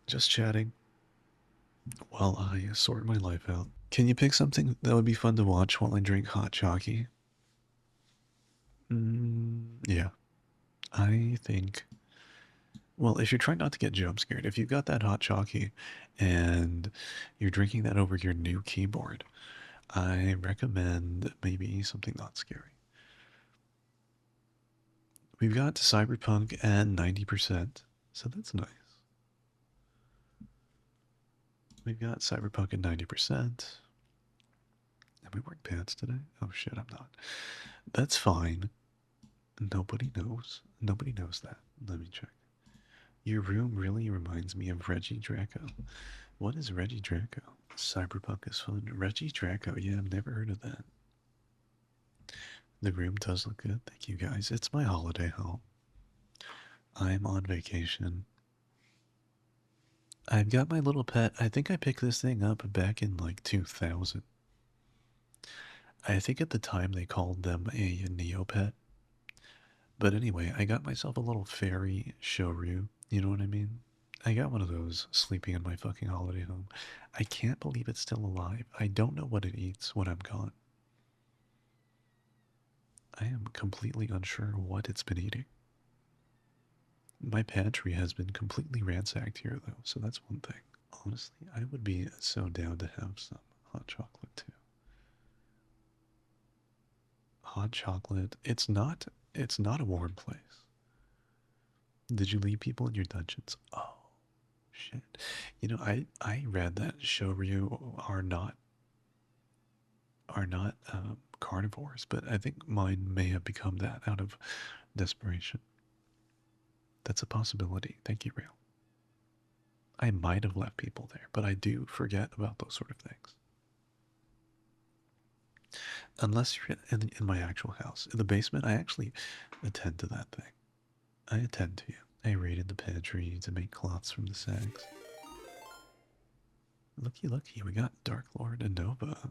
Just chatting while I sort my life out. Can you pick something that would be fun to watch while I drink hot chalky? Yeah, I think. Well, if you're trying not to get jump scared, if you've got that hot chalky and you're drinking that over your new keyboard, I recommend maybe something not scary. We've got Cyberpunk and 90%, so that's nice. We've got Cyberpunk at 90%. Am I wearing pants today? Oh shit, I'm not. That's fine. Nobody knows. Nobody knows that. Let me check. Your room really reminds me of Reggie Draco. What is Reggie Draco? Cyberpunk is fun. Reggie Draco, yeah, I've never heard of that. The room does look good. Thank you guys. It's my holiday home. I'm on vacation. I've got my little pet. I think I picked this thing up back in like 2000. I think at the time they called them a Neopet. But anyway, I got myself a little fairy Shoryu. You know what I mean? I got one of those sleeping in my fucking holiday home. I can't believe it's still alive. I don't know what it eats when I'm gone. I am completely unsure what it's been eating. My pantry has been completely ransacked here, though, so that's one thing. Honestly, I would be so down to have some hot chocolate too. Hot chocolate. It's not a warm place. Did you leave people in your dungeons? Oh shit. You know, I read that Shoryu are not carnivores, but I think mine may have become that out of desperation. That's a possibility. Thank you, Rail. I might have left people there, but I do forget about those sort of things. Unless you're in my actual house. In the basement, I actually attend to that thing. I attend to you. I raided the pantry to make cloths from the sags. Looky, looky, we got Dark Lord and Nova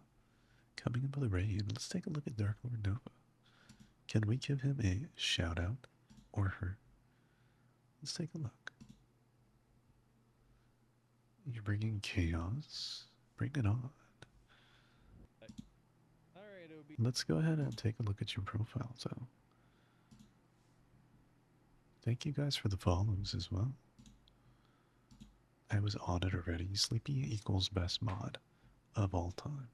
coming into the raid. Let's take a look at Dark Lord Nova. Can we give him a shout out? Or her? Let's take a look. You're bringing chaos? Bring it on. Let's go ahead and take a look at your profile, so. Thank you guys for the follows as well. I was on it already. Sleepy equals best mod of all time.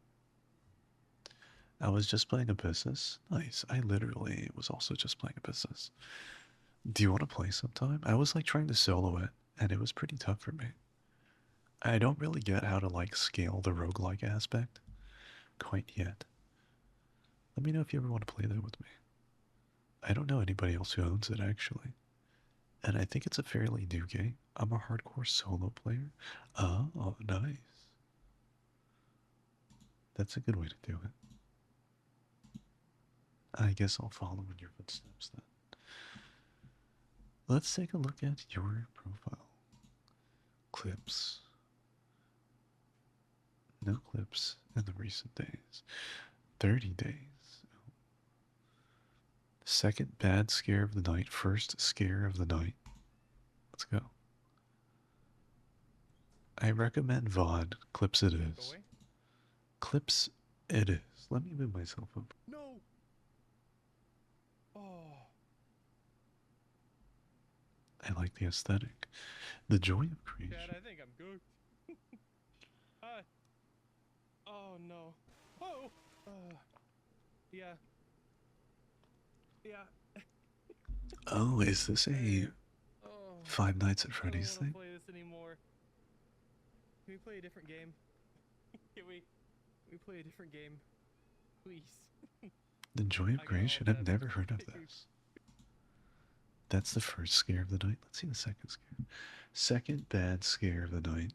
I was just playing Abyssus. Nice. I literally was also just playing Abyssus. Do you want to play sometime? I was like trying to solo it, and it was pretty tough for me. I don't really get how to like scale the roguelike aspect quite yet. Let me know if you ever want to play that with me. I don't know anybody else who owns it actually. And I think it's a fairly new game. I'm a hardcore solo player. Oh, nice. That's a good way to do it. I guess I'll follow in your footsteps then. Let's take a look at your profile. Clips. No clips in the recent days. 30 days. Second bad scare of the night. First scare of the night. Let's go. I recommend VOD. Clips it is. Clips it is. Let me move myself up. No. Oh. I like the aesthetic. The joy of creation. Dad, I think I'm good. Hi. Oh no. Oh. Yeah. Yeah. Oh, is this a Oh. Five Nights at I don't Freddy's want to thing? play this anymore. Can we play a different game? Can we play a different game? Please. The joy of I got all creation? I've bad never memories. heard of this. That's the first scare of the night. Let's see the second scare. Second bad scare of the night.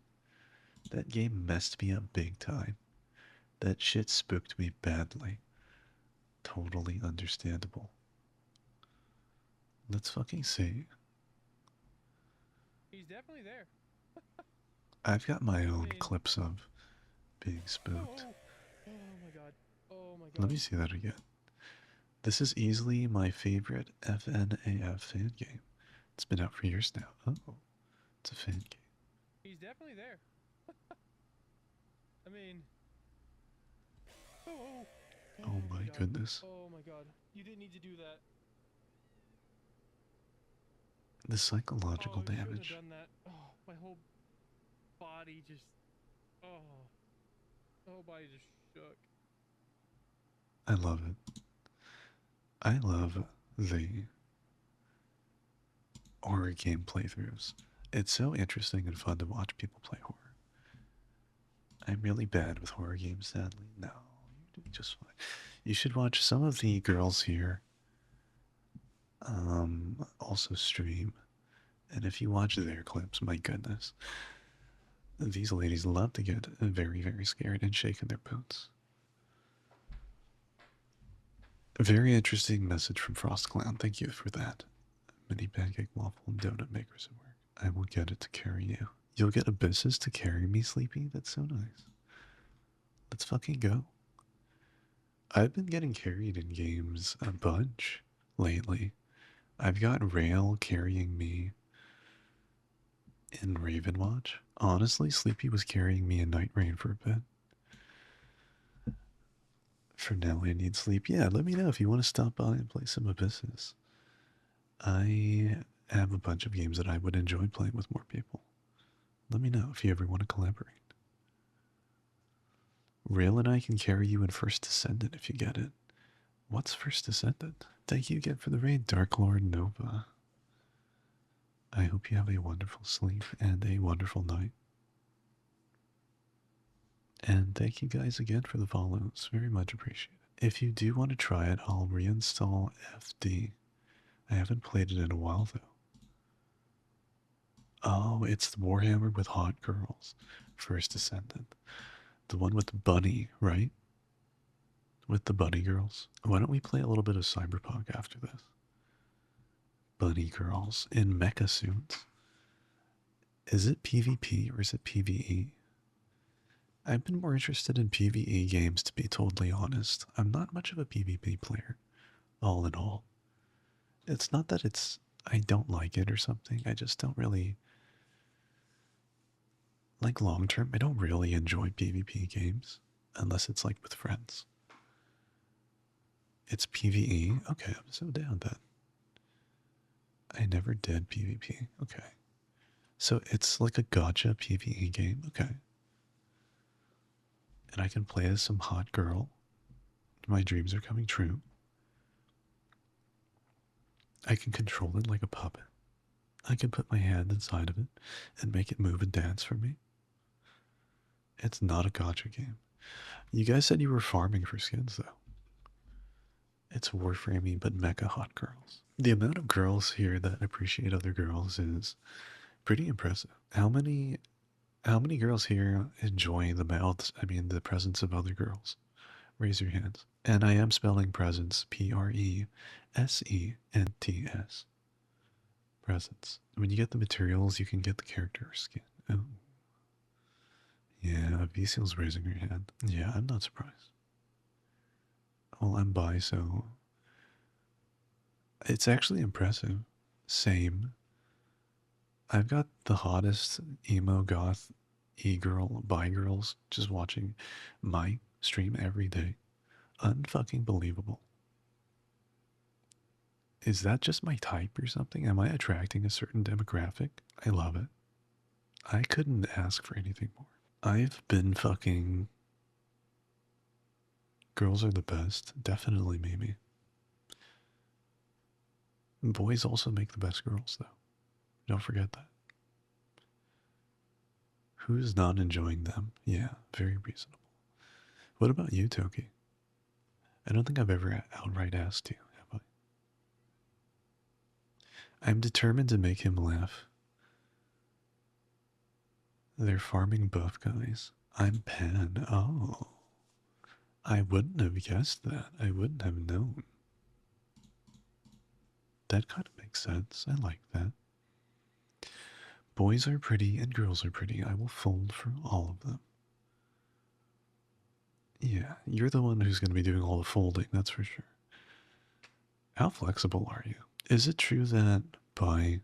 That game messed me up big time. That shit spooked me badly. Totally understandable. Let's fucking see. He's definitely there. I've got my I own mean, clips of being spooked. oh. Oh my god. Oh my Let god. me see that again. This is easily my favorite FNAF fan game. It's been out for years now. Oh, it's a fan game. He's definitely there. I mean, oh, Oh oh my my god, goodness. oh my god, you didn't need to do that. The psychological Oh, you shouldn't have damage. done that. Oh, my whole body just, oh, my whole body just shook. I love it. I love the horror game playthroughs. It's so interesting and fun to watch people play horror. I'm really bad with horror games, sadly. No, you're doing just fine. You should watch some of the girls here also stream. And if you watch their clips, my goodness, these ladies love to get very, very scared and shake in their boots. A very interesting message from Frost Clown. Thank you for that. Mini pancake waffle and donut makers at work. I will get it to carry you. You'll get abysses to carry me, Sleepy? That's so nice. Let's fucking go. I've been getting carried in games a bunch lately. I've got Rail carrying me in Ravenwatch. Honestly, Sleepy was carrying me in Night Rain for a bit. For now, I need sleep. Yeah, let me know if you want to stop by and play some Abysses. I have a bunch of games that I would enjoy playing with more people. Let me know if you ever want to collaborate. Rail and I can carry you in First Descendant if you get it. What's First Descendant? Thank you again for the raid, Dark Lord Nova. I hope you have a wonderful sleep and a wonderful night. And thank you guys again for the follows. Very much appreciated. If you do want to try it, I'll reinstall FD. I haven't played it in a while though. Oh, it's the Warhammer with hot girls. First Descendant. The one with the bunny, right? With the bunny girls. Why don't we play a little bit of Cyberpunk after this? Bunny girls in mecha suits. Is it PvP or is it PvE? I've been more interested in PvE games, to be totally honest. I'm not much of a PvP player, all in all. It's not that I don't like it or something. I just don't really like long term. I don't really enjoy PvP games unless it's like with friends. It's PvE. Okay, I'm so down then. I never did PvP. Okay. So it's like a gotcha PvE game. Okay. And I can play as some hot girl. My dreams are coming true. I can control it like a puppet. I can put my hand inside of it and make it move and dance for me. It's not a gotcha game. You guys said you were farming for skins, though. It's Warframey, but mecha hot girls. The amount of girls here that appreciate other girls is pretty impressive. How many girls here enjoy the presence of other girls? Raise your hands. And I am spelling presence, Presents. Presence. When you get the materials, you can get the character skin. Oh. Yeah, Vcil's raising her hand. Yeah, I'm not surprised. Well, I'm bi, so it's actually impressive. Same. I've got the hottest emo goth e-girl bi girls just watching my stream every day. Unfucking believable. Is that just my type or something? Am I attracting a certain demographic? I love it. I couldn't ask for anything more. I've been fucking. Girls are the best. Definitely Mimi. Boys also make the best girls, though. Don't forget that. Who's not enjoying them? Yeah, very reasonable. What about you, Toki? I don't think I've ever outright asked you, have I? I'm determined to make him laugh. They're farming buff guys. I'm Pan. Oh. I wouldn't have guessed that. I wouldn't have known. That kind of makes sense. I like that. Boys are pretty and girls are pretty. I will fold for all of them. Yeah, you're the one who's going to be doing all the folding, that's for sure. How flexible are you? Is it true that by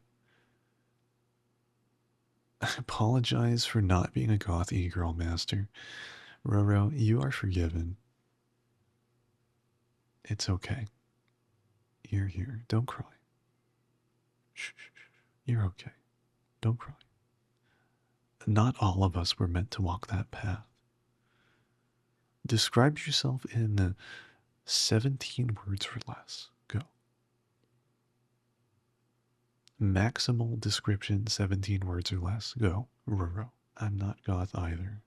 I apologize for not being a goth e-girl master. Roro, you are forgiven. It's okay. You're here. Don't cry. Shh, shh, shh. You're okay. Don't cry. Not all of us were meant to walk that path. Describe yourself in 17 words or less. Go. Maximal description 17 words or less. Go. Roro. I'm not goth either.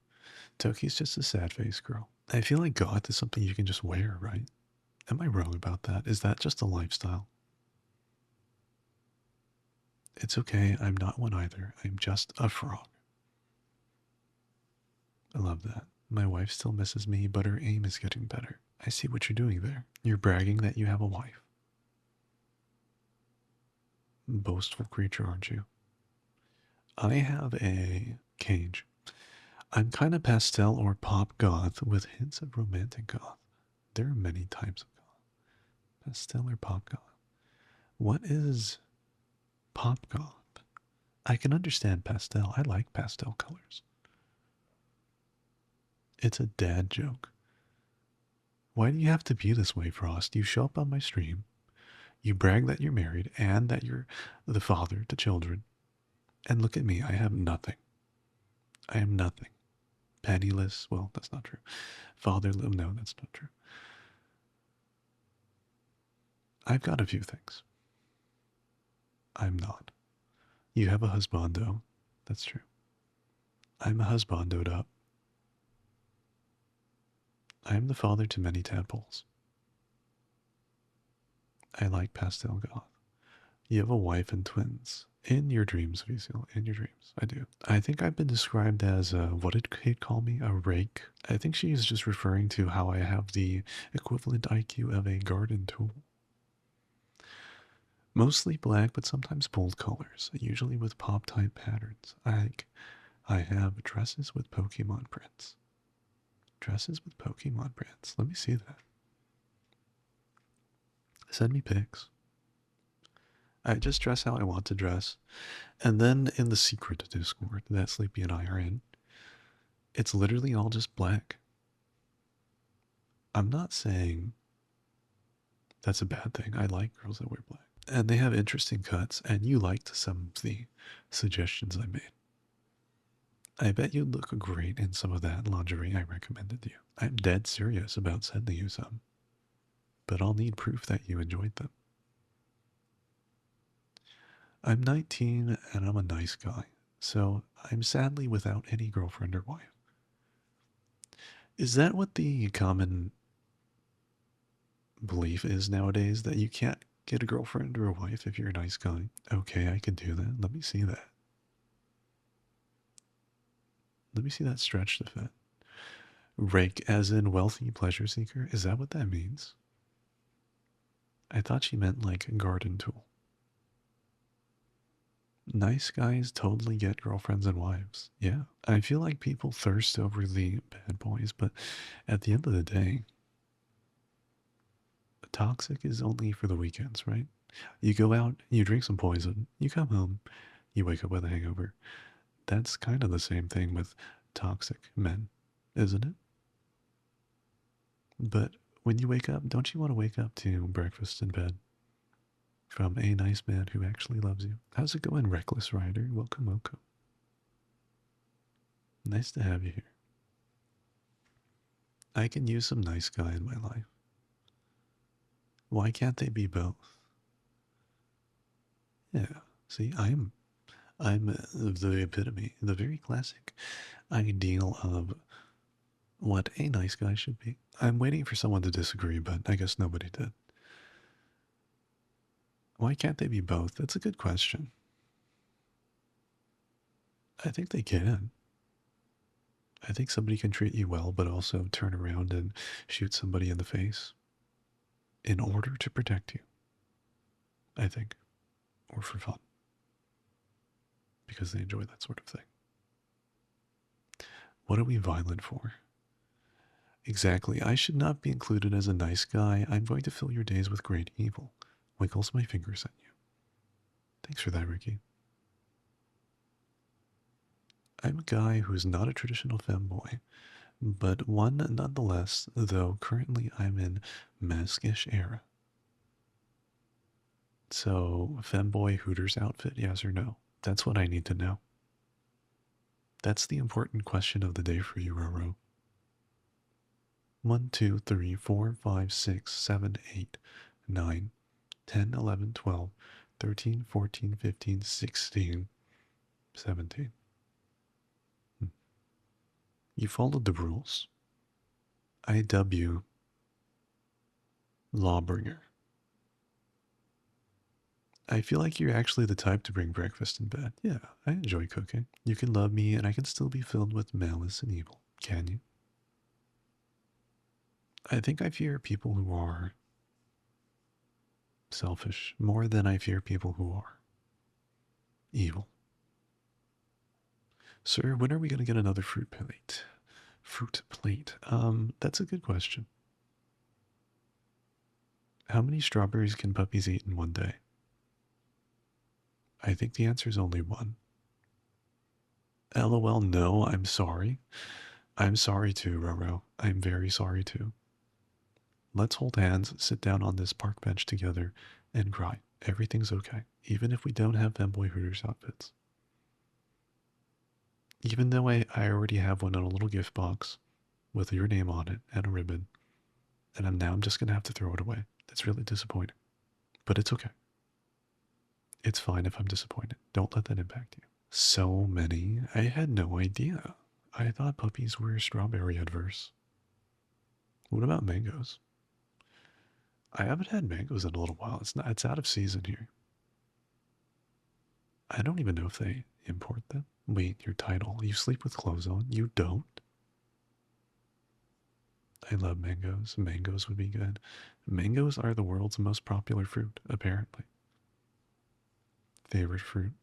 Toki's just a sad face girl. I feel like goth is something you can just wear, right? Am I wrong about that? Is that just a lifestyle? It's okay, I'm not one either. I'm just a frog. I love that. My wife still misses me, but her aim is getting better. I see what you're doing there. You're bragging that you have a wife. Boastful creature, aren't you? I have a cage. I'm kind of pastel or pop goth with hints of romantic goth. There are many types of goth. Pastel or pop goth. What is pop goth? I can understand pastel. I like pastel colors. It's a dad joke. Why do you have to be this way, Frost? You show up on my stream, you brag that you're married and that you're the father to children, and look at me, I have nothing. I am nothing. Penniless, well, that's not true. Fatherless, no, that's not true. I've got a few things. I'm not. You have a husbando, that's true. I'm a husbandoed up. I am the father to many tadpoles. I like pastel goth. You have a wife and twins. In your dreams, Vizil. In your dreams. I do. I think I've been described as what did Kate call me? A rake. I think she is just referring to how I have the equivalent IQ of a garden tool. Mostly black, but sometimes bold colors, usually with pop-type patterns. I have dresses with Pokemon prints. Dresses with Pokemon prints. Let me see that. Send me pics. I just dress how I want to dress. And then in the secret Discord that Sleepy and I are in, it's literally all just black. I'm not saying that's a bad thing. I like girls that wear black. And they have interesting cuts, and you liked some of the suggestions I made. I bet you'd look great in some of that lingerie I recommended you. I'm dead serious about sending you some, but I'll need proof that you enjoyed them. I'm 19 and I'm a nice guy, so I'm sadly without any girlfriend or wife. Is that what the common belief is nowadays, that you can't get a girlfriend or a wife if you're a nice guy? Okay, I can do that. Let me see that. Let me see that stretch to fit. Rake as in wealthy pleasure seeker? Is that what that means? I thought she meant like a garden tool. Nice guys totally get girlfriends and wives. Yeah. I feel like people thirst over the bad boys, but at the end of the day, toxic is only for the weekends, right? You go out, you drink some poison, you come home, you wake up with a hangover. That's kind of the same thing with toxic men, isn't it? But when you wake up, don't you want to wake up to breakfast in bed from a nice man who actually loves you? How's it going, Reckless Rider? Welcome, welcome. Nice to have you here. I can use some nice guy in my life. Why can't they be both? Yeah, see, I'm the epitome, the very classic ideal of what a nice guy should be. I'm waiting for someone to disagree, but I guess nobody did. Why can't they be both? That's a good question. I think they can. I think somebody can treat you well, but also turn around and shoot somebody in the face in order to protect you. I think. Or for fun. Because they enjoy that sort of thing. What are we violent for? Exactly. I should not be included as a nice guy. I'm going to fill your days with great evil. Wiggles my fingers at you. Thanks for that, Ricky. I'm a guy who's not a traditional femboy, but one nonetheless, though currently I'm in maskish era. So, femboy Hooters outfit, yes or no? That's what I need to know. That's the important question of the day for you, Roro. 1, 2, 3, 4, 5, 6, 7, 8, 9, 10, 11, 12, 13, 14, 15, 16, 17. You followed the rules. I dub you Lawbringer. I feel like you're actually the type to bring breakfast in bed. Yeah, I enjoy cooking. You can love me and I can still be filled with malice and evil. Can you? I think I fear people who are selfish more than I fear people who are evil. Sir, when are we going to get another fruit plate? Fruit plate. That's a good question. How many strawberries can puppies eat in one day? I think the answer is only one. LOL, no, I'm sorry. I'm sorry too, Roro. I'm very sorry too. Let's hold hands, sit down on this park bench together, and cry. Everything's okay, even if we don't have Femboy Hooters outfits. Even though I already have one in a little gift box with your name on it and a ribbon, and I'm just going to have to throw it away. That's really disappointing. But it's okay. It's fine if I'm disappointed. Don't let that impact you. So many. I had no idea. I thought puppies were strawberry adverse. What about mangoes? I haven't had mangoes in a little while. It's out of season here. I don't even know if they import them. Wait, your title. You sleep with clothes on? You don't? I love mangoes. Mangoes would be good. Mangoes are the world's most popular fruit, apparently. Favorite fruit.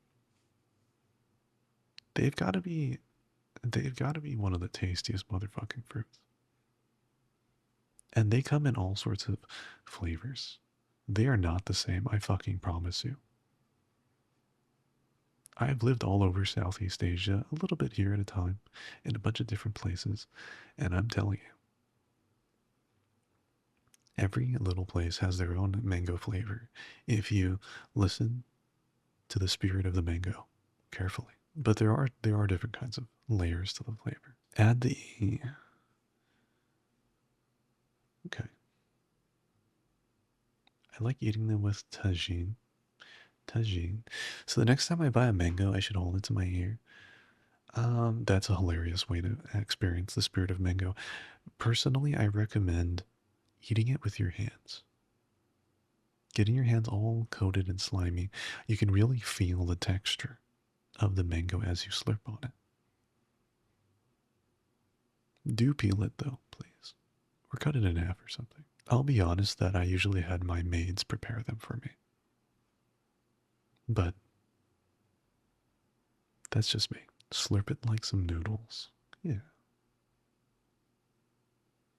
They've got to be they've got to be one of the tastiest motherfucking fruits. And they come in all sorts of flavors. They are not the same, I fucking promise you. I've lived all over Southeast Asia, a little bit here at a time, in a bunch of different places, and I'm telling you, every little place has their own mango flavor if you listen to the spirit of the mango carefully. But there are different kinds of layers to the flavor. Add the okay. I like eating them with tagine. Tagine. So the next time I buy a mango, I should hold it to my ear. That's a hilarious way to experience the spirit of mango. Personally, I recommend eating it with your hands. Getting your hands all coated and slimy, you can really feel the texture of the mango as you slurp on it. Do peel it though, please. Or cut it in half or something. I'll be honest that I usually had my maids prepare them for me. But that's just me. Slurp it like some noodles. Yeah.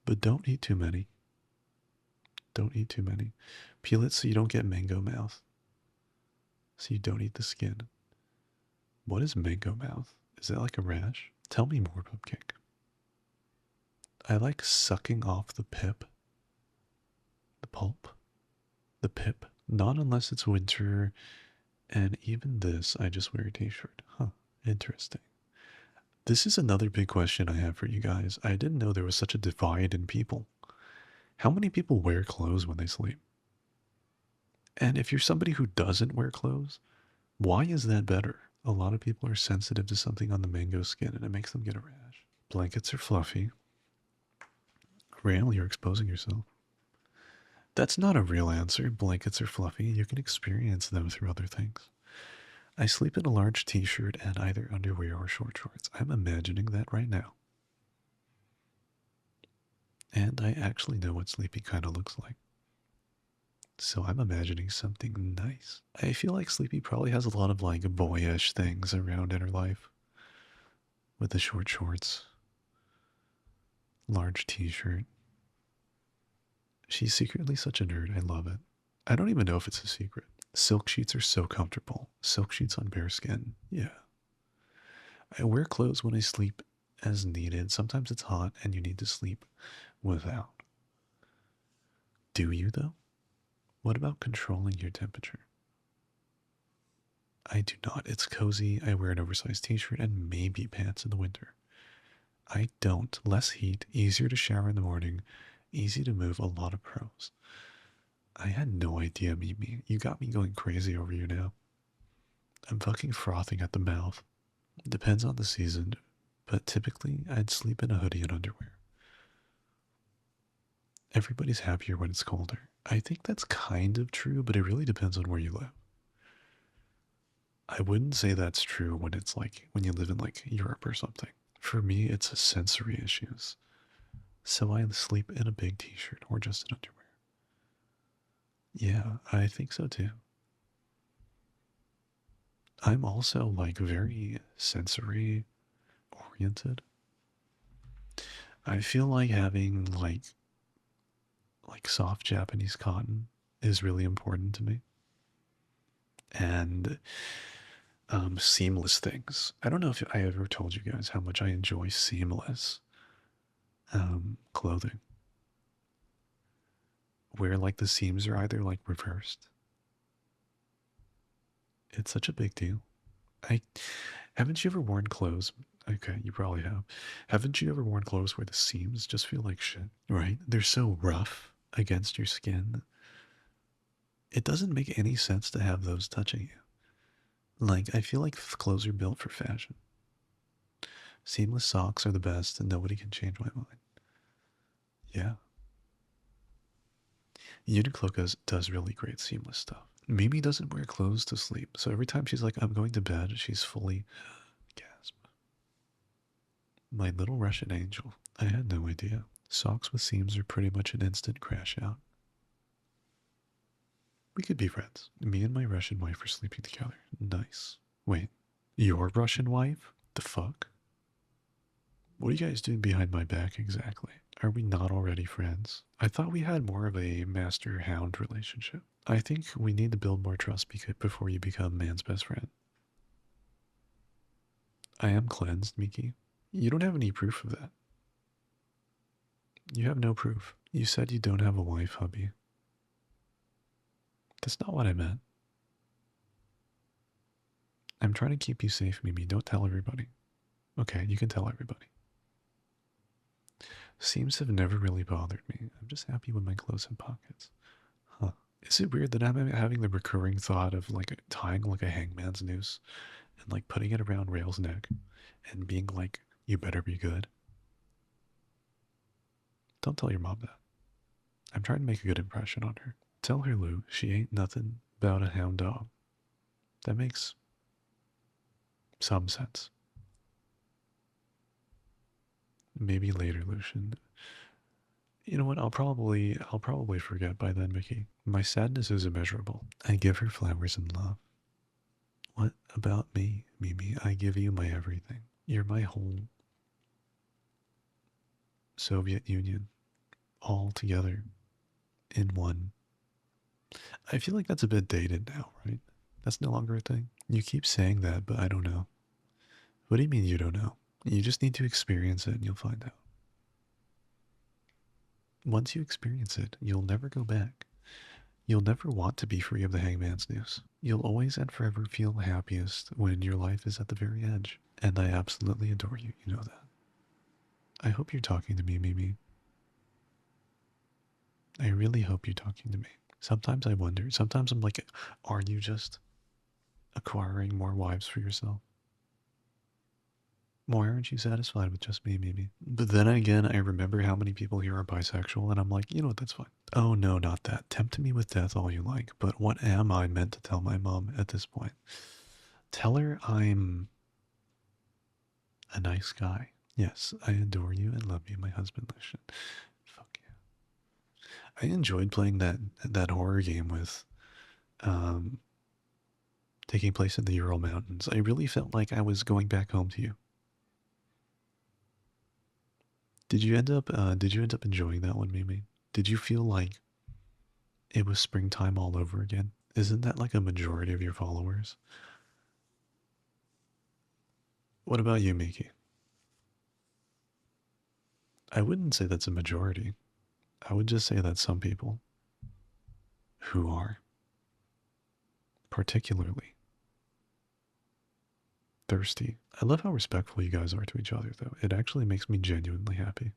But don't eat too many. Don't eat too many. Peel it so you don't get mango mouth. So you don't eat the skin. What is mango mouth? Is that like a rash? Tell me more, Pupcake. I like sucking off the pip. The pulp. The pip. Not unless it's winter. And even this, I just wear a t-shirt. Huh. Interesting. This is another big question I have for you guys. I didn't know there was such a divide in people. How many people wear clothes when they sleep? And if you're somebody who doesn't wear clothes, why is that better? A lot of people are sensitive to something on the mango skin and it makes them get a rash. Blankets are fluffy. Rail, you're exposing yourself. That's not a real answer. Blankets are fluffy. You can experience them through other things. I sleep in a large t-shirt and either underwear or short shorts. I'm imagining that right now. And I actually know what sleepy kind of looks like. So I'm imagining something nice. I feel like Sleepy probably has a lot of like boyish things around in her life. With the short shorts, large t-shirt. She's secretly such a nerd. I love it. I don't even know if it's a secret. Silk sheets are so comfortable. Silk sheets on bare skin. Yeah. I wear clothes when I sleep as needed. Sometimes it's hot and you need to sleep without. Do you, though? What about controlling your temperature? I do not. It's cozy. I wear an oversized t shirt and maybe pants in the winter. I don't. Less heat, easier to shower in the morning, easy to move, a lot of pros. I had no idea, Mimi. You got me going crazy over you now. I'm fucking frothing at the mouth. Depends on the season, but typically I'd sleep in a hoodie and underwear. Everybody's happier when it's colder. I think that's kind of true, but it really depends on where you live. I wouldn't say that's true when it's like when you live in like Europe or something. For me, it's sensory issues. So I sleep in a big t shirt or just in underwear. Yeah, I think so too. I'm also like very sensory oriented. I feel like having like soft Japanese cotton is really important to me. And seamless things. I don't know if I ever told you guys how much I enjoy seamless clothing, where like the seams are either like reversed. It's such a big deal. I haven't you ever worn clothes? Okay, you probably have. Haven't you ever worn clothes where the seams just feel like shit, right? They're so rough against your skin. It doesn't make any sense to have those touching you. Like, I feel like clothes are built for fashion. Seamless socks are the best, and nobody can change my mind. Yeah. Uniqlo does really great seamless stuff. Mimi doesn't wear clothes to sleep, so every time she's like, I'm going to bed, she's fully gasp. My little Russian angel. I had no idea. Socks with seams are pretty much an instant crash out. We could be friends. Me and my Russian wife are sleeping together. Nice. Wait, your Russian wife? The fuck? What are you guys doing behind my back exactly? Are we not already friends? I thought we had more of a master hound relationship. I think we need to build more trust before you become man's best friend. I am cleansed, Miki. You don't have any proof of that. You have no proof. You said you don't have a wife, hubby. That's not what I meant. I'm trying to keep you safe, Mimi. Don't tell everybody. Okay, you can tell everybody. Seams have never really bothered me. I'm just happy when my clothes have pockets. Huh. Is it weird that I'm having the recurring thought of like tying like a hangman's noose and like putting it around Rail's neck and being like, you better be good? Don't tell your mom that. I'm trying to make a good impression on her. Tell her, Lou, she ain't nothing about a hound dog. That makes some sense. Maybe later, Lucian. You know what? I'll probably forget by then, Mickey. My sadness is immeasurable. I give her flowers and love. What about me, Mimi? I give you my everything. You're my whole Soviet Union, all together in one. I feel like that's a bit dated now, right? That's no longer a thing. You keep saying that, but I don't know. What do you mean you don't know? You just need to experience it and you'll find out. Once you experience it, you'll never go back. You'll never want to be free of the hangman's noose. You'll always and forever feel happiest when your life is at the very edge. And I absolutely adore you, you know that. I hope you're talking to me, Mimi. I really hope you're talking to me. Sometimes I wonder, sometimes I'm like, are you just acquiring more wives for yourself? Why aren't you satisfied with just me, Mimi? But then again, I remember how many people here are bisexual, and I'm like, you know what, that's fine. Oh no, not that. Tempt me with death all you like, but what am I meant to tell my mom at this point? Tell her I'm a nice guy. Yes, I adore you and love you, my husband, Lucian. Fuck yeah. I enjoyed playing that horror game with um taking place in the Ural Mountains. I really felt like I was going back home to you. Did you end up enjoying that one, Mimi? Did you feel like it was springtime all over again? Isn't that like a majority of your followers? What about you, Miki? I wouldn't say that's a majority. I would just say that some people who are particularly thirsty. I love how respectful you guys are to each other, though. It actually makes me genuinely happy.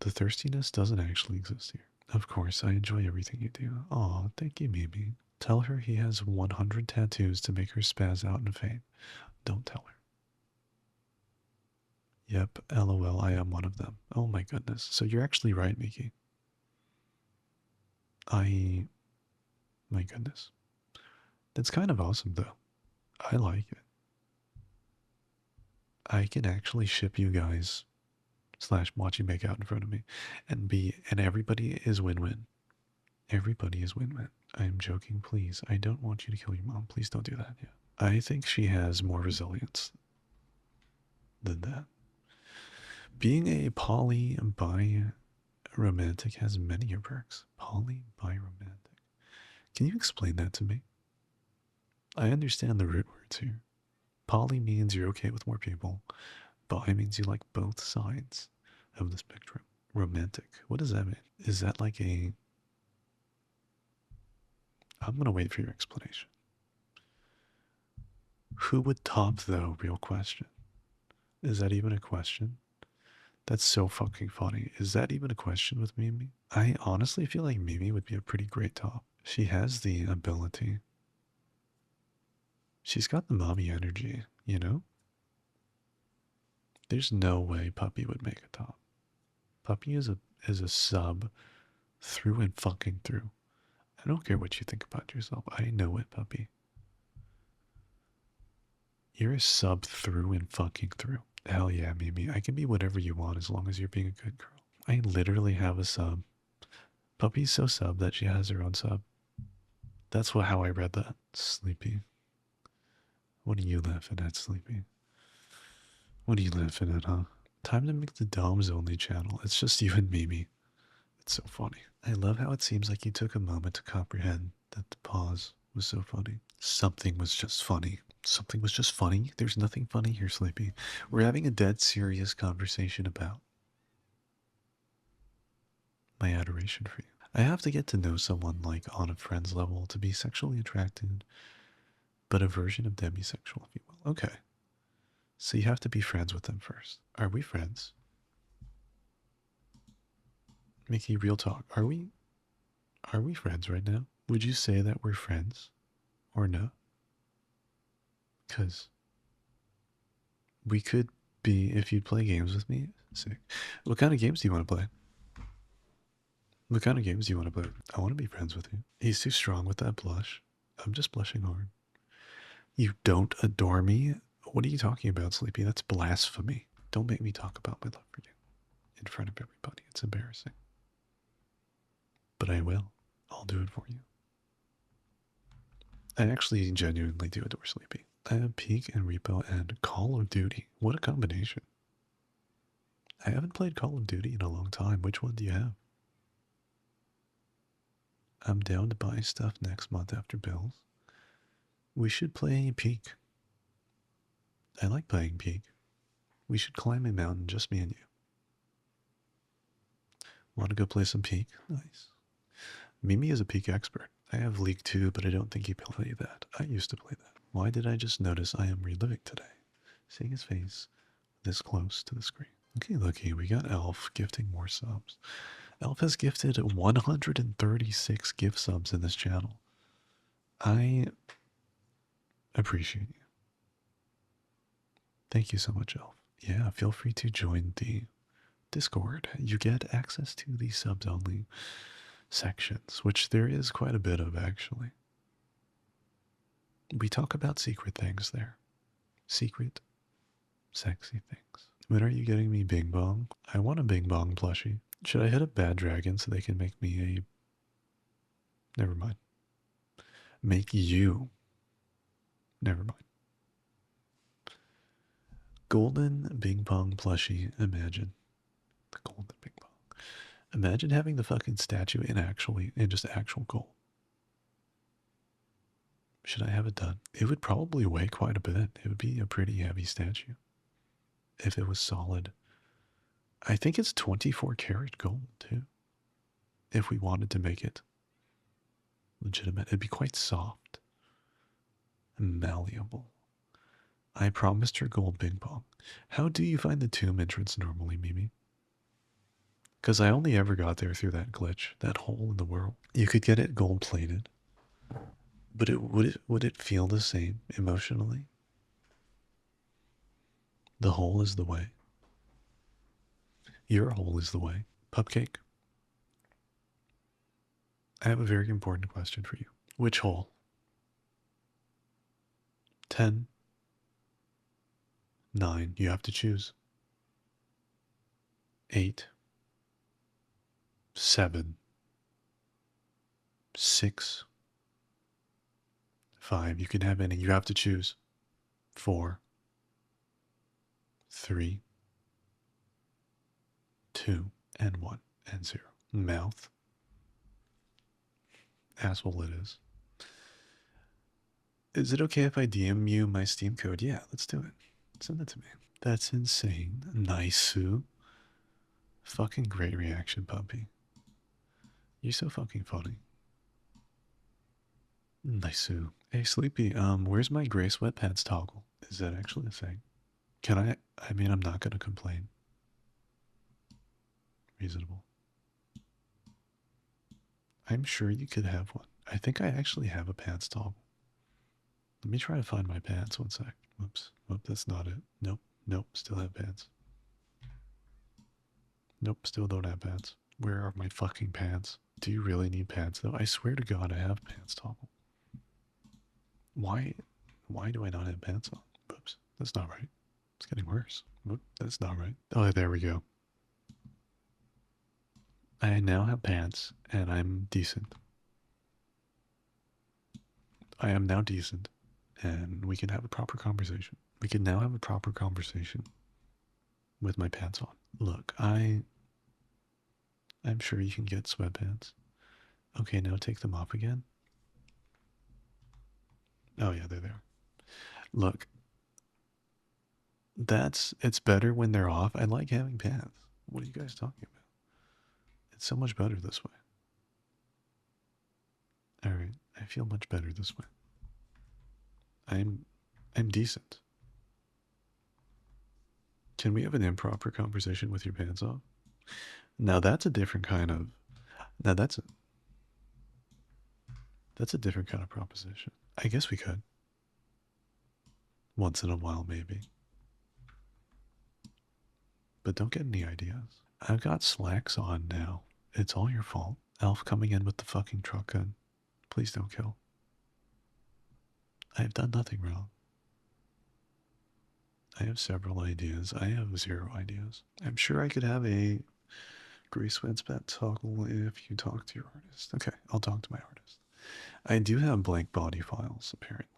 The thirstiness doesn't actually exist here. Of course, I enjoy everything you do. Aw, thank you, Mimi. Tell her he has 100 tattoos to make her spaz out in faint. Don't tell her. Yep, lol, I am one of them. Oh my goodness. So you're actually right, Miki. My goodness. That's kind of awesome, though. I like it. I can actually ship you guys slash watch you make out in front of me and everybody is win-win. Everybody is win-win. I am joking, please. I don't want you to kill your mom. Please don't do that. Yeah. I think she has more resilience than that. Being a poly bi romantic has many perks. Poly bi romantic. Can you explain that to me? I understand the root words here. Poly means you're okay with more people. Bi means you like both sides of the spectrum. Romantic. What does that mean? Is that like a... I'm going to wait for your explanation. Who would top, though? Real question. Is that even a question? That's so fucking funny. Is that even a question with Mimi? I honestly feel like Mimi would be a pretty great top. She has the ability. She's got the mommy energy, you know? There's no way Puppy would make a top. Puppy is a sub through and fucking through. I don't care what you think about yourself. I know it, Puppy. You're a sub through and fucking through. Hell yeah, Mimi. I can be whatever you want as long as you're being a good girl. I literally have a sub. Puppy's so sub that she has her own sub. That's how I read that. Sleepy. What are you laughing at, Sleepy? What are you laughing at, huh? Time to make the Doms only channel. It's just you and Mimi. It's so funny. I love how it seems like you took a moment to comprehend that the pause was so funny. Something was just funny. Something was just funny? There's nothing funny here, Sleepy. We're having a dead serious conversation about my adoration for you. I have to get to know someone like on a friend's level to be sexually attracted, but a version of demisexual, if you will. Okay. So you have to be friends with them first. Are we friends? Mickey, real talk. Are we friends right now? Would you say that we're friends or no? Cuz we could be if you'd play games with me. Sick. What kind of games do you want to play? What kind of games do you want to play? I want to be friends with you. He's too strong with that blush. I'm just blushing hard. You don't adore me? What are you talking about, Sleepy? That's blasphemy. Don't make me talk about my love for you in front of everybody. It's embarrassing. But I will. I'll do it for you. I actually genuinely do adore Sleepy. I have Peak and Repo and Call of Duty. What a combination. I haven't played Call of Duty in a long time. Which one do you have? I'm down to buy stuff next month after bills. We should play Peak. I like playing Peak. We should climb a mountain, just me and you. Want to go play some Peak? Nice. Mimi is a Peak expert. I have League 2, but I don't think you play that. I used to play that. Why did I just notice I am reliving today? Seeing his face this close to the screen. Okay, looky, we got Elf gifting more subs. Elf has gifted 136 gift subs in this channel. I appreciate you. Thank you so much, Elf. Yeah, feel free to join the Discord. You get access to the subs only sections, which there is quite a bit of actually. We talk about secret things there. Secret, sexy things. When are you getting me Bing Bong? I want a Bing Bong plushie. Should I hit up Bad Dragon so they can make me a... Never mind. Make you. Never mind. Golden Bing Bong plushie. Imagine. The golden Bing Bong. Imagine having the fucking statue in just actual gold. Should I have it done? It would probably weigh quite a bit. It would be a pretty heavy statue if it was solid. I think it's 24 karat gold too. If we wanted to make it legitimate, it'd be quite soft and malleable. I promised her gold ping pong. How do you find the tomb entrance normally, Mimi? Because I only ever got there through that glitch, that hole in the world. You could get it gold plated, but would it feel the same emotionally? The hole is the way. Your hole is the way. Pupcake, I have a very important question for you. Which hole? 10, 9, you have to choose. 8, 7, 6, 5. You can have any. You have to choose. 4, 3, 2, and 1, and 0. Mouth. Asshole it is. Is it okay if I DM you my Steam code? Yeah, let's do it. Send it to me. That's insane. Nice, Sue. Fucking great reaction, puppy. You're so fucking funny. Nice, Sue. Hey, Sleepy, where's my gray sweatpants toggle? Is that actually a thing? Can I mean, I'm not gonna complain. Reasonable. I'm sure you could have one. I think I actually have a pants toggle. Let me try to find my pants. One sec. Whoops. Whoop, that's not it. Nope. Nope. Still have pants. Nope. Still don't have pants. Where are my fucking pants? Do you really need pants though? I swear to God, I have pants toggle. Why? Why do I not have pants on? Whoops. That's not right. It's getting worse. Whoop, that's not right. Oh, there we go. I now have pants, and I'm decent. I am now decent, and we can have a proper conversation. We can now have a proper conversation with my pants on. Look, I'm sure you can get sweatpants. Okay, now take them off again. Oh yeah, they're there. Look, it's better when they're off. I like having pants. What are you guys talking about? It's so much better this way. All right, I feel much better this way. I'm decent. Can we have an improper conversation with your pants off? Now that's a different kind of. Now that's a different kind of proposition. I guess we could. Once in a while, maybe. But don't get any ideas. I've got slacks on now. It's all your fault. Elf coming in with the fucking truck gun. Please don't kill. I have done nothing wrong. I have several ideas. I have 0 ideas. I'm sure I could have a gray sweatpants toggle if you talk to your artist. Okay, I'll talk to my artist. I do have blank body files, apparently.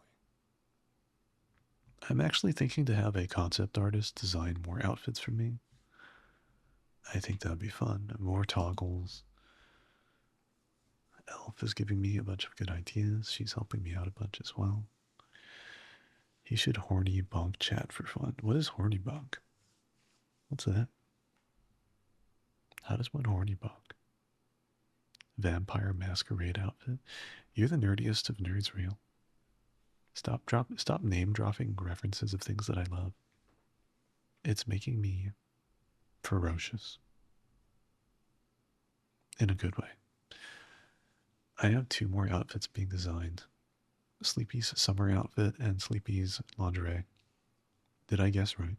I'm actually thinking to have a concept artist design more outfits for me. I think that'd be fun. More toggles. Elf is giving me a bunch of good ideas. She's helping me out a bunch as well. He should horny bonk chat for fun. What is horny bonk? What's that? How does one horny bonk? Vampire masquerade outfit. You're the nerdiest of nerds, real. Stop name dropping references of things that I love. It's making me ferocious. In a good way. I have 2 more outfits being designed. Sleepy's summer outfit and Sleepy's lingerie. Did I guess right?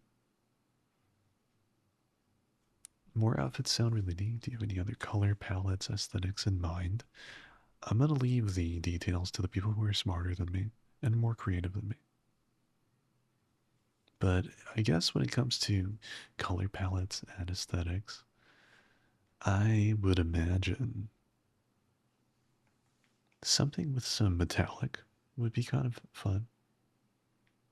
More outfits sound really neat. Do you have any other color palettes, aesthetics in mind? I'm going to leave the details to the people who are smarter than me and more creative than me. But I guess when it comes to color palettes and aesthetics, I would imagine something with some metallic would be kind of fun.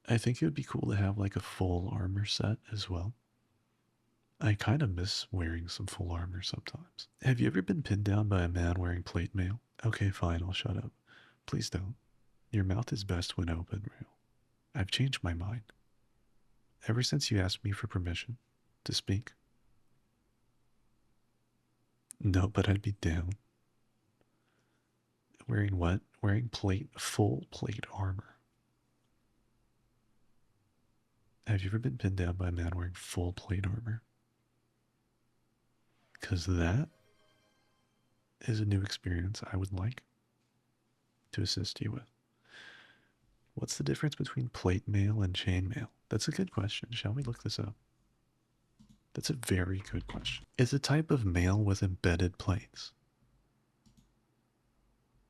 I think it would be cool to have like a full armor set as well. I kind of miss wearing some full armor sometimes. Have you ever been pinned down by a man wearing plate mail? Okay, fine, I'll shut up. Please don't. Your mouth is best when open, Real. I've changed my mind. Ever since you asked me for permission to speak. No, but I'd be down. Wearing what? Wearing full plate armor. Have you ever been pinned down by a man wearing full plate armor? Because that is a new experience I would like to assist you with. What's the difference between plate mail and chain mail? That's a good question. Shall we look this up? That's a very good question. It's a type of mail with embedded plates.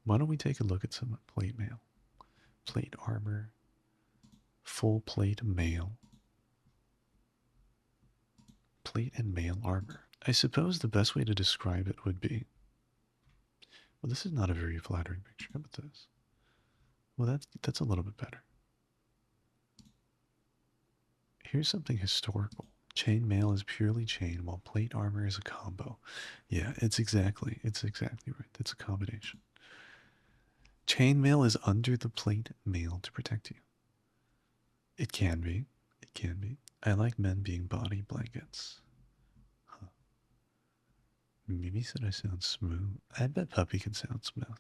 Why don't we take a look at some plate mail? Plate armor, full plate mail, plate and mail armor. I suppose the best way to describe it would be, well, this is not a very flattering picture. How about this? Well, that's a little bit better. Here's something historical. Chain mail is purely chain, while plate armor is a combo. Yeah, it's exactly right. It's a combination. Chain mail is under the plate mail to protect you. It can be. It can be. I like men being body blankets. Huh. Mimi said I sound smooth. I bet Puppy can sound smooth.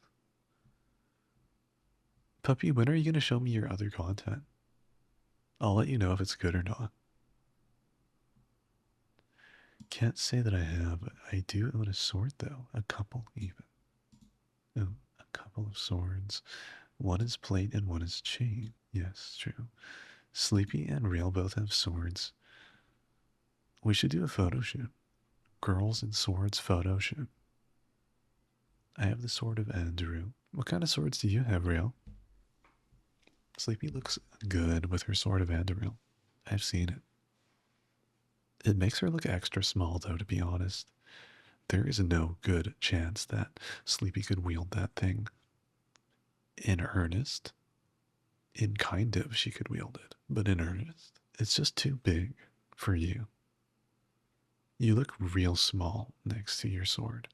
Puppy, when are you going to show me your other content? I'll let you know if it's good or not. Can't say that I have. I do own a sword, though. A couple, even. Oh, a couple of swords. One is plate and one is chain. Yes, true. Sleepy and Real both have swords. We should do a photo shoot. Girls and swords photo shoot. I have the sword of Andrew. What kind of swords do you have, Real? Sleepy looks good with her sword of Andrew. I've seen it. It makes her look extra small, though, to be honest. There is no good chance that Sleepy could wield that thing in earnest. In kind of, she could wield it, but in earnest, it's just too big for you. You look real small next to your sword.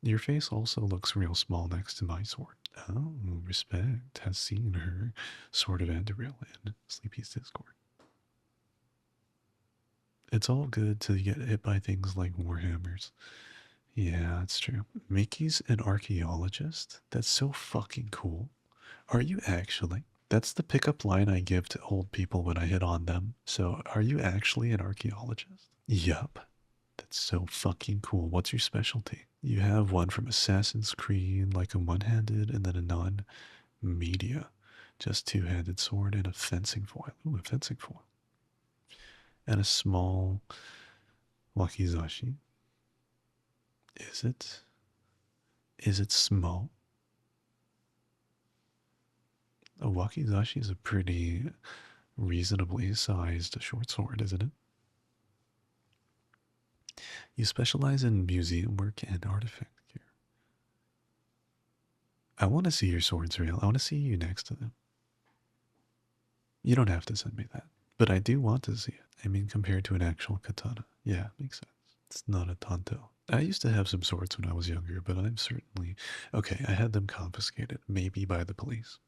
Your face also looks real small next to my sword. Oh, Respect has seen her sword of Andoril in Sleepy's Discord. It's all good to get hit by things like warhammers. Yeah, that's true. Mickey's an archaeologist? That's so fucking cool. Are you actually? That's the pickup line I give to old people when I hit on them. So, are you actually an archaeologist? Yup. That's so fucking cool. What's your specialty? You have one from Assassin's Creed, like a one-handed, and then a non-media. Just two-handed sword and a fencing foil. Ooh, a fencing foil. And a small wakizashi. Is it? Is it small? A wakizashi is a pretty reasonably sized short sword, isn't it? You specialize in museum work and artifact care. I want to see your swords, Real. I want to see you next to them. You don't have to send me that, but I do want to see it. I mean, compared to an actual katana. Yeah, makes sense. It's not a tanto. I used to have some swords when I was younger, but I'm certainly... Okay, I had them confiscated, maybe by the police.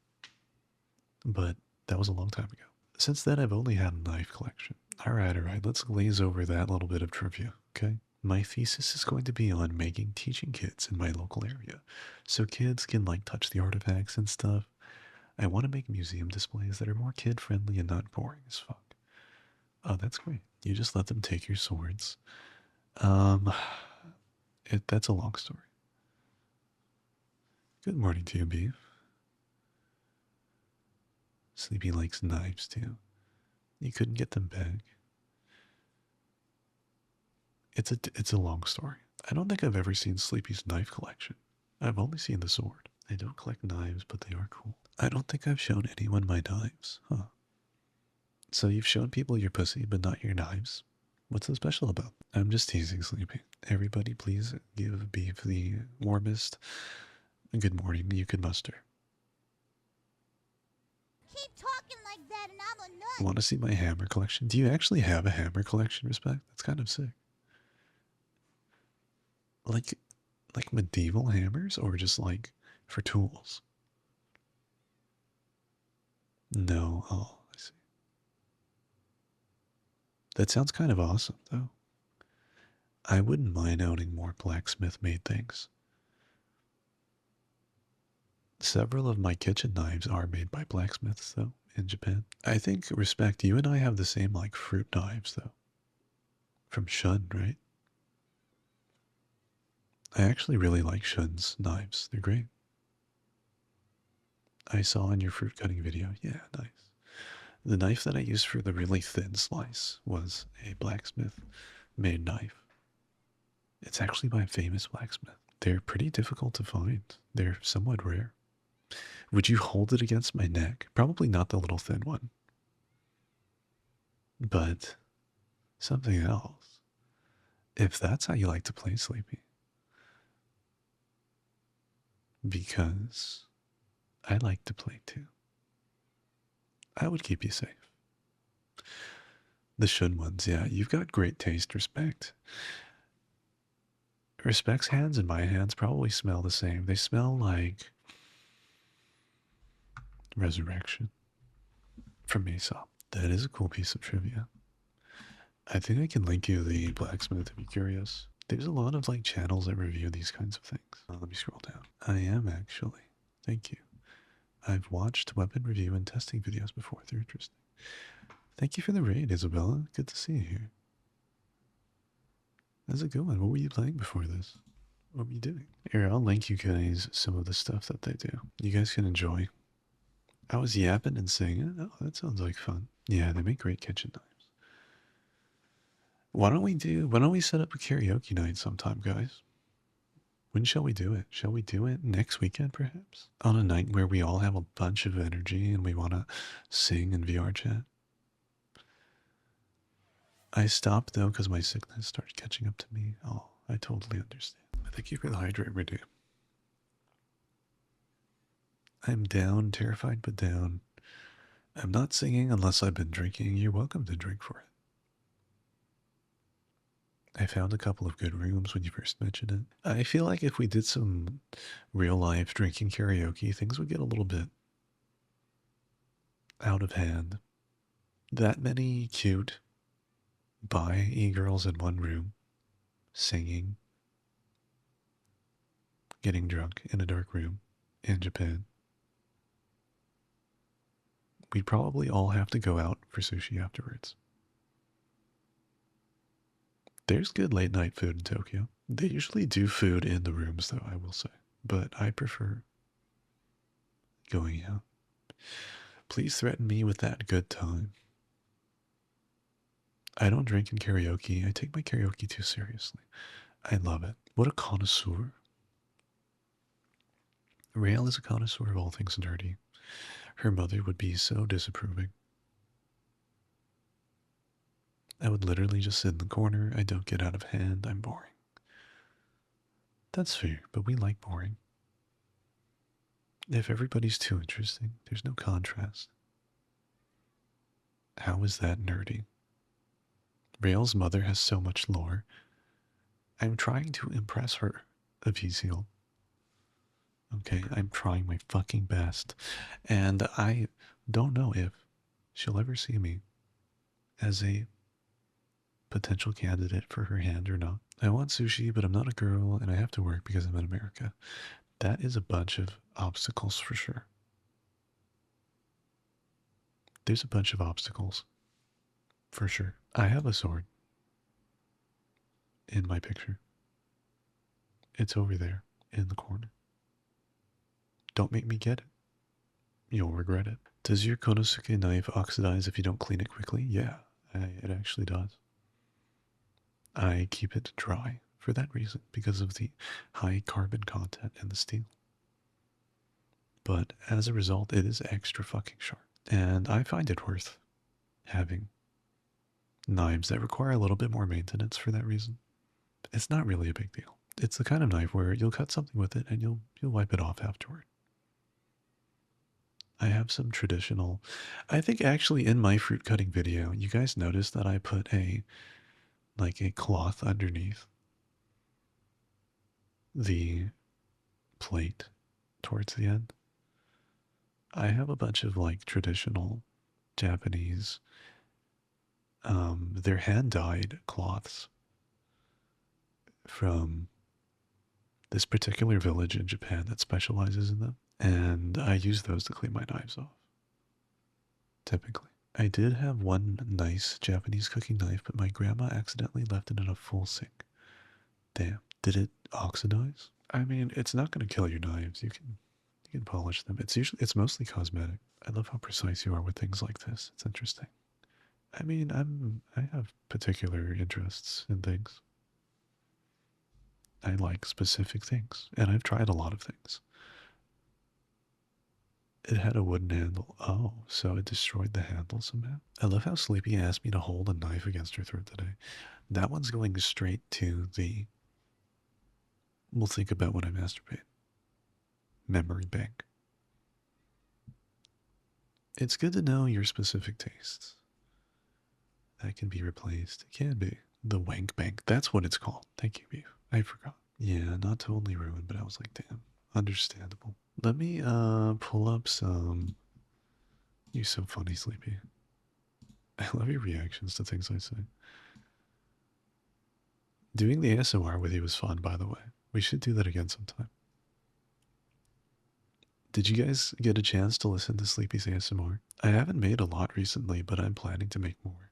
But that was a long time ago. Since then, I've only had a knife collection. Alright, let's glaze over that little bit of trivia, okay? My thesis is going to be on making teaching kids in my local area, so kids can, like, touch the artifacts and stuff. I want to make museum displays that are more kid-friendly and not boring as fuck. Oh, that's great. You just let them take your swords. That's a long story. Good morning to you, Beef. Sleepy likes knives, too. You couldn't get them back. It's a long story. I don't think I've ever seen Sleepy's knife collection. I've only seen the sword. I don't collect knives, but they are cool. I don't think I've shown anyone my knives, huh? So you've shown people your pussy, but not your knives? What's so special about it? I'm just teasing, Sleepy. Everybody please give Beef the warmest good morning you could muster. Keep talking like that and I'm a nut. Want to see my hammer collection? Do you actually have a hammer collection, Respect? That's kind of sick. Like medieval hammers or just like for tools? No. Oh, I see. That sounds kind of awesome, though. I wouldn't mind owning more blacksmith made things. Several of my kitchen knives are made by blacksmiths, though, in Japan. I think, Respect, you and I have the same, like, fruit knives, though. From Shun, right? I actually really like Shun's knives. They're great. I saw in your fruit cutting video. Yeah, nice. The knife that I used for the really thin slice was a blacksmith made knife. It's actually by a famous blacksmith. They're pretty difficult to find. They're somewhat rare. Would you hold it against my neck? Probably not the little thin one. But something else. If that's how you like to play, Sleepy. Because I like to play too. I would keep you safe. The Shun ones, yeah, you've got great taste, Respect. Respect's hands and my hands probably smell the same. They smell like resurrection from Aesop. That is a cool piece of trivia. I think I can link you the blacksmith if you're curious. There's a lot of like channels that review these kinds of things. Let me scroll down. I am actually. Thank you. I've watched weapon review and testing videos before. They're interesting. Thank you for the raid, Isabella. Good to see you here. That's a good one. What were you playing before this? What were you doing? Here, I'll link you guys some of the stuff that they do. You guys can enjoy. I was yapping and singing. Oh, that sounds like fun. Yeah, they make great kitchen knives. Why don't we set up a karaoke night sometime, guys? When shall we do it? Shall we do it next weekend, perhaps? On a night where we all have a bunch of energy and we want to sing in VR chat? I stopped, though, because my sickness started catching up to me. Oh, I totally understand. Thank you for the hydrate, Redo. I'm down, terrified but down. I'm not singing unless I've been drinking. You're welcome to drink for it. I found a couple of good rooms when you first mentioned it. I feel like if we did some real life drinking karaoke, things would get a little bit out of hand. That many cute bi e-girls in one room, singing, getting drunk in a dark room in Japan. We'd probably all have to go out for sushi afterwards. There's good late night food in Tokyo. They usually do food in the rooms, though, I will say. But I prefer going out. Please threaten me with that good time. I don't drink in karaoke. I take my karaoke too seriously. I love it. What a connoisseur. Rael is a connoisseur of all things dirty. Her mother would be so disapproving. I would literally just sit in the corner. I don't get out of hand. I'm boring. That's fair, but we like boring. If everybody's too interesting, there's no contrast. How is that nerdy? Rael's mother has so much lore. I'm trying to impress her, Ezekiel. Okay, I'm trying my fucking best. And I don't know if she'll ever see me as a potential candidate for her hand or not. I want sushi, but I'm not a girl and I have to work because I'm in America. That is a bunch of obstacles for sure. There's a bunch of obstacles for sure. I have a sword in my picture. It's over there in the corner. Don't make me get it. You'll regret it. Does your Konosuke knife oxidize if you don't clean it quickly? Yeah, it actually does. I keep it dry for that reason, because of the high carbon content in the steel. But as a result, it is extra fucking sharp. And I find it worth having knives that require a little bit more maintenance for that reason. It's not really a big deal. It's the kind of knife where you'll cut something with it and you'll wipe it off afterward. I have some traditional, I think actually in my fruit cutting video, you guys noticed that I put a cloth underneath the plate towards the end. I have a bunch of like traditional Japanese, they're hand dyed cloths from this particular village in Japan that specializes in them. And I use those to clean my knives off, typically. I did have one nice Japanese cooking knife, but my grandma accidentally left it in a full sink. Damn. Did it oxidize? I mean, it's not going to kill your knives. You can polish them. It's mostly cosmetic. I love how precise you are with things like this. It's interesting. I mean, I have particular interests in things. I like specific things, and I've tried a lot of things. It had a wooden handle. Oh, so it destroyed the handle somehow? I love how Sleepy asked me to hold a knife against her throat today. That one's going straight to the we'll think about when I masturbate memory bank. It's good to know your specific tastes. That can be replaced. It can be. The wank bank. That's what it's called. Thank you, Beef. I forgot. Yeah, not totally ruined, but I was like, damn. Understandable. Let me pull up some. You're so funny, Sleepy. I love your reactions to things I say. Doing the ASMR with you was fun, by the way. We should do that again sometime. Did you guys get a chance to listen to Sleepy's ASMR? I haven't made a lot recently, but I'm planning to make more.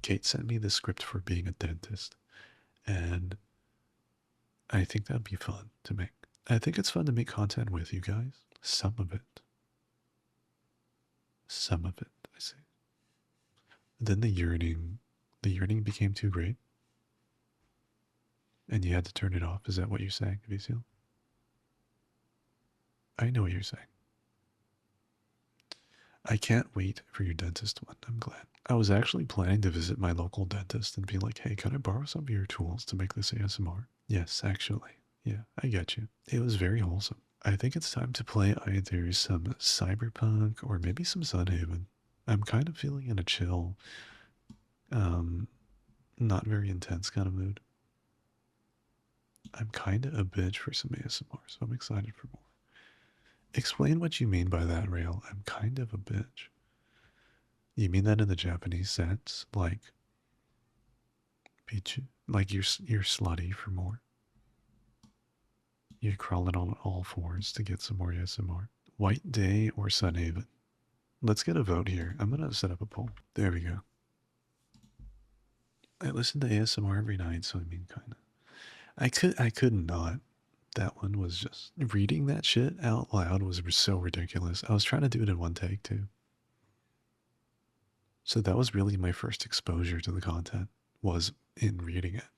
Kate sent me the script for being a dentist, and I think that'd be fun to make. I think it's fun to make content with you guys. Some of it. Some of it, I say. Then the yearning became too great, and you had to turn it off. Is that what you're saying, Visil? I know what you're saying. I can't wait for your dentist one. I'm glad. I was actually planning to visit my local dentist and be like, hey, can I borrow some of your tools to make this ASMR? Yes, actually. Yeah, I get you. It was very wholesome. I think it's time to play either some Cyberpunk or maybe some Sunhaven. I'm kind of feeling in a chill, not very intense kind of mood. I'm kind of a bitch for some ASMR, so I'm excited for more. Explain what you mean by that, Rail. I'm kind of a bitch. You mean that in the Japanese sense? Like, bitch, like you're slutty for more? You're crawling on all fours to get some more ASMR. White Day or Sunhaven? Let's get a vote here. I'm going to set up a poll. There we go. I listen to ASMR every night, so I mean, kind of. I could not. That one was just reading that shit out loud was so ridiculous. I was trying to do it in one take too. So that was really my first exposure to the content was in reading it.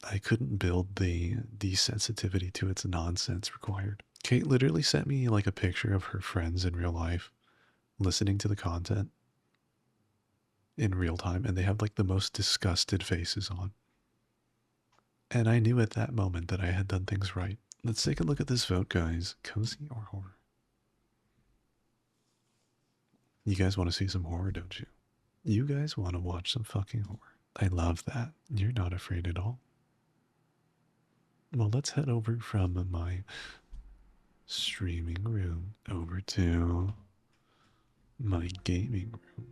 I couldn't build the desensitivity to its nonsense required. Kate literally sent me like a picture of her friends in real life listening to the content in real time, and they have like the most disgusted faces on. And I knew at that moment that I had done things right. Let's take a look at this vote, guys. Cozy or horror? You guys want to see some horror, don't you? You guys want to watch some fucking horror. I love that. You're not afraid at all. Well, let's head over from my streaming room over to my gaming room.